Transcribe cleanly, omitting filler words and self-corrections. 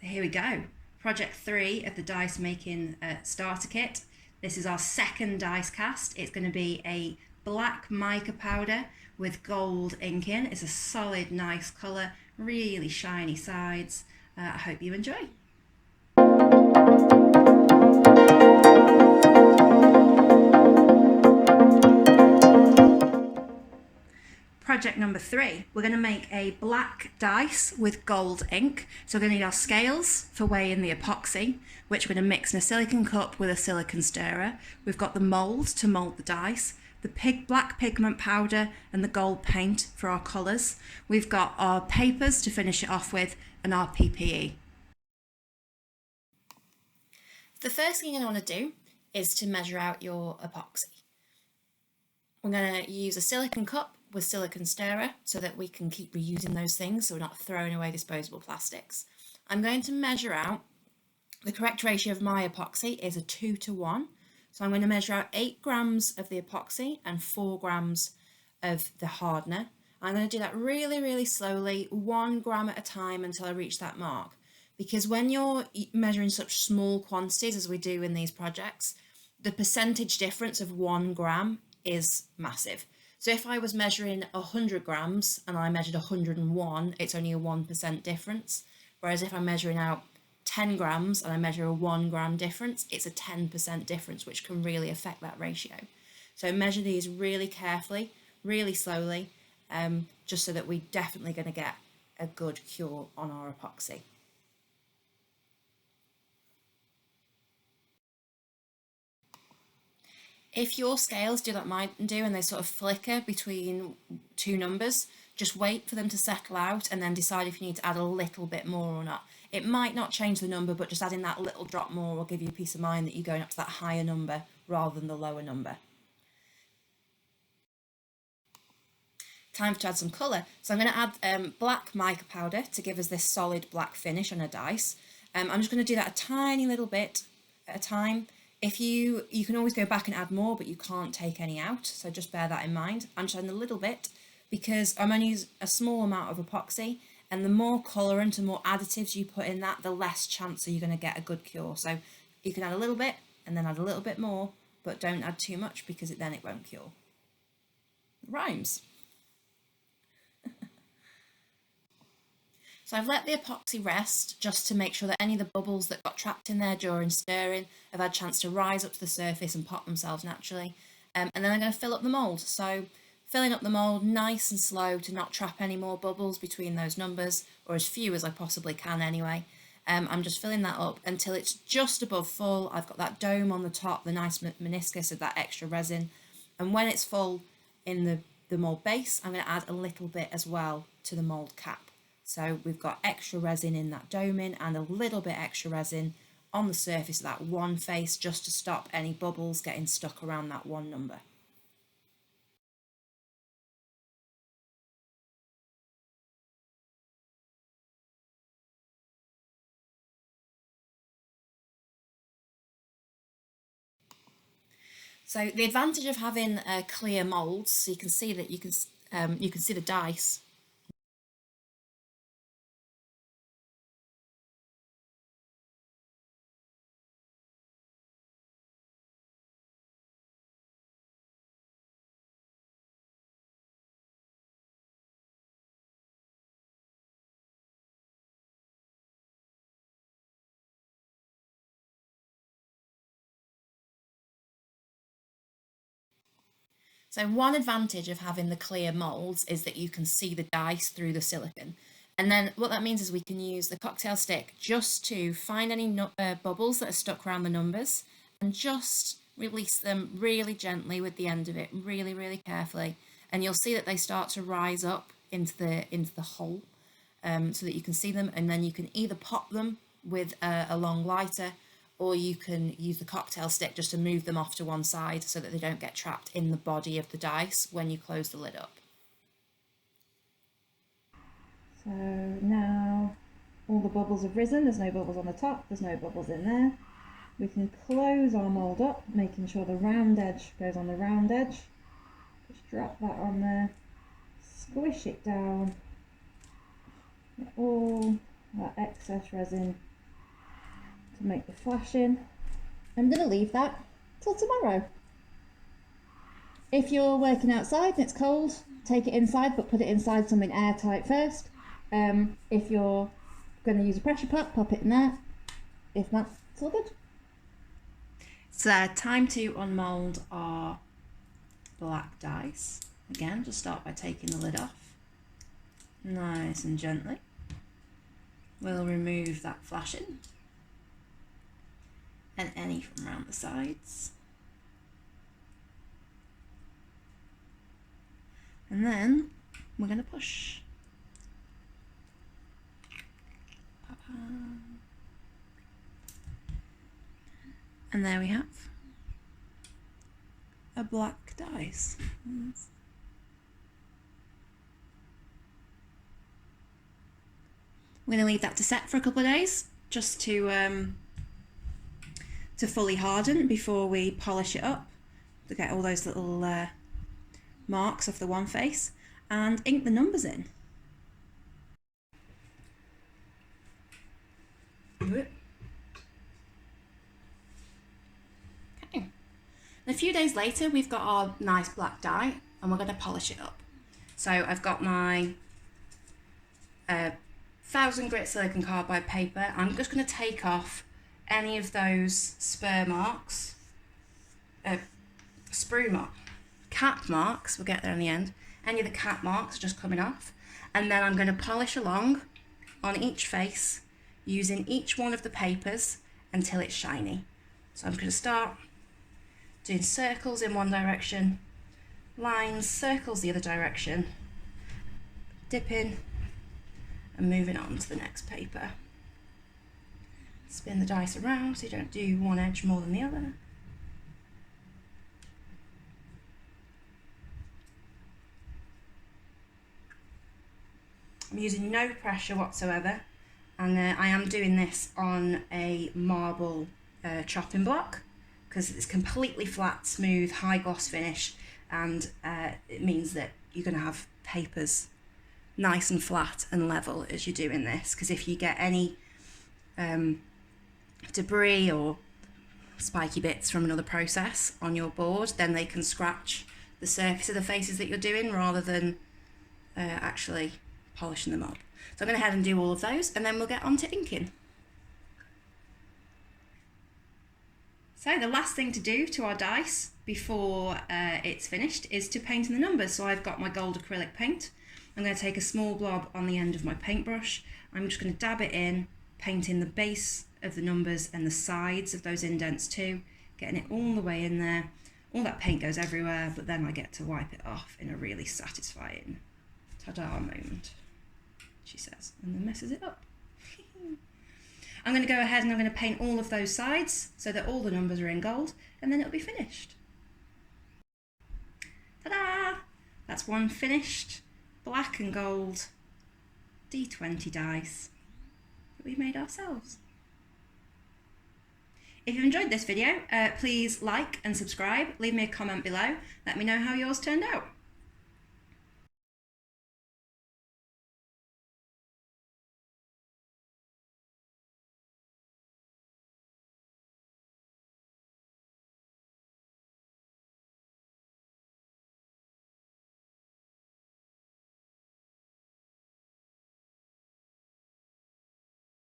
Here we go. Project 3 of the dice making starter kit. This is our second dice cast. It's going to be a Black Mica powder with gold ink in. It's a solid, nice colour, really shiny sides. I hope you enjoy. Project number 3, we're going to make a black dice with gold ink. So we're going to need our scales for weighing the epoxy, which we're going to mix in a silicone cup with a silicone stirrer. We've got the mould to mould the dice, the black pigment powder and the gold paint for our colours. We've got our papers to finish it off with and our PPE. The first thing you're going to want to do is to measure out your epoxy. We're going to use a silicone cup with silicone stirrer so that we can keep reusing those things, so we're not throwing away disposable plastics. I'm going to measure out, the correct ratio of my epoxy is a 2:1. So I'm going to measure out 8 grams of the epoxy and 4 grams of the hardener. I'm going to do that really, really slowly, 1 gram at a time until I reach that mark. Because when you're measuring such small quantities as we do in these projects, the percentage difference of 1 gram is massive. So if I was measuring 100 grams and I measured 101, it's only a 1% difference. Whereas if I'm measuring out 10 grams and I measure a 1 gram difference, it's a 10% difference, which can really affect that ratio. So measure these really carefully, really slowly, just so that we're definitely going to get a good cure on our epoxy. If your scales do like mine do and they sort of flicker between 2 numbers, just wait for them to settle out and then decide if you need to add a little bit more or not. It might not change the number, but just adding that little drop more will give you peace of mind that you're going up to that higher number rather than the lower number. Time to add some colour. So I'm going to add Black Mica powder to give us this solid black finish on a dice. I'm just going to do that a tiny little bit at a time. If you can always go back and add more, but you can't take any out, so just bear that in mind. I'm just adding a little bit because I'm only using a small amount of epoxy, and the more colorant and more additives you put in that, the less chance are you going to get a good cure. So you can add a little bit and then add a little bit more, but don't add too much because then it won't cure. Rhymes. So I've let the epoxy rest just to make sure that any of the bubbles that got trapped in there during stirring have had a chance to rise up to the surface and pop themselves naturally. And then I'm going to fill up the mould. So filling up the mould nice and slow to not trap any more bubbles between those numbers, or as few as I possibly can anyway. I'm just filling that up until it's just above full. I've got that dome on the top, the nice meniscus of that extra resin. And when it's full in the mould base, I'm going to add a little bit as well to the mould cap. So we've got extra resin in that doming and a little bit extra resin on the surface of that one face just to stop any bubbles getting stuck around that one number. So the advantage of having clear moulds, so you can see that you can see the dice. So one advantage of having the clear moulds is that you can see the dice through the silicone. And then what that means is we can use the cocktail stick just to find any bubbles that are stuck around the numbers and just release them really gently with the end of it, really, really carefully. And you'll see that they start to rise up into the hole so that you can see them. And then you can either pop them with a long lighter, or you can use the cocktail stick just to move them off to one side so that they don't get trapped in the body of the dice when you close the lid up. So now all the bubbles have risen, there's no bubbles on the top, there's no bubbles in there. We can close our mould up, making sure the round edge goes on the round edge. Just drop that on there, squish it down, get all that excess resin to make the flashing. I'm going to leave that till tomorrow. If you're working outside and it's cold, take it inside, but put it inside something airtight first. If you're going to use a pressure pot, pop it in there. If not, it's all good. It's time to unmold our black dice. Again, just start by taking the lid off. Nice and gently. We'll remove that flashing and any from around the sides. And then we're going to push. And there we have a black dice. I'm going to leave that to set for a couple of days, just to fully harden before we polish it up, to get all those little marks off the one face, and ink the numbers in. Okay. And a few days later, we've got our nice black die, and we're going to polish it up. So I've got my 1000 grit silicone carbide paper. I'm just going to take off any of those spur marks, cap marks, we'll get there in the end, any of the cap marks just coming off, and then I'm going to polish along on each face using each one of the papers until it's shiny. So I'm going to start doing circles in one direction, lines, circles the other direction, dipping and moving on to the next paper. Spin the dice around so you don't do one edge more than the other. I'm using no pressure whatsoever, and I am doing this on a marble chopping block because it's completely flat, smooth, high gloss finish, and it means that you're going to have papers nice and flat and level as you're doing this, because if you get any debris or spiky bits from another process on your board, then they can scratch the surface of the faces that you're doing rather than actually polishing them up. So I'm going to head and do all of those, and then we'll get on to inking. So the last thing to do to our dice before it's finished is to paint in the numbers. So I've got my gold acrylic paint. I'm going to take a small blob on the end of my paintbrush. I'm just going to dab it in, painting the base of the numbers and the sides of those indents too, getting it all the way in there. All that paint goes everywhere, but then I get to wipe it off in a really satisfying ta-da moment, she says, and then messes it up. I'm going to go ahead and I'm going to paint all of those sides so that all the numbers are in gold, and then it'll be finished. Ta-da! That's one finished black and gold D20 dice that we made ourselves. If you've enjoyed this video, please like and subscribe, leave me a comment below, let me know how yours turned out.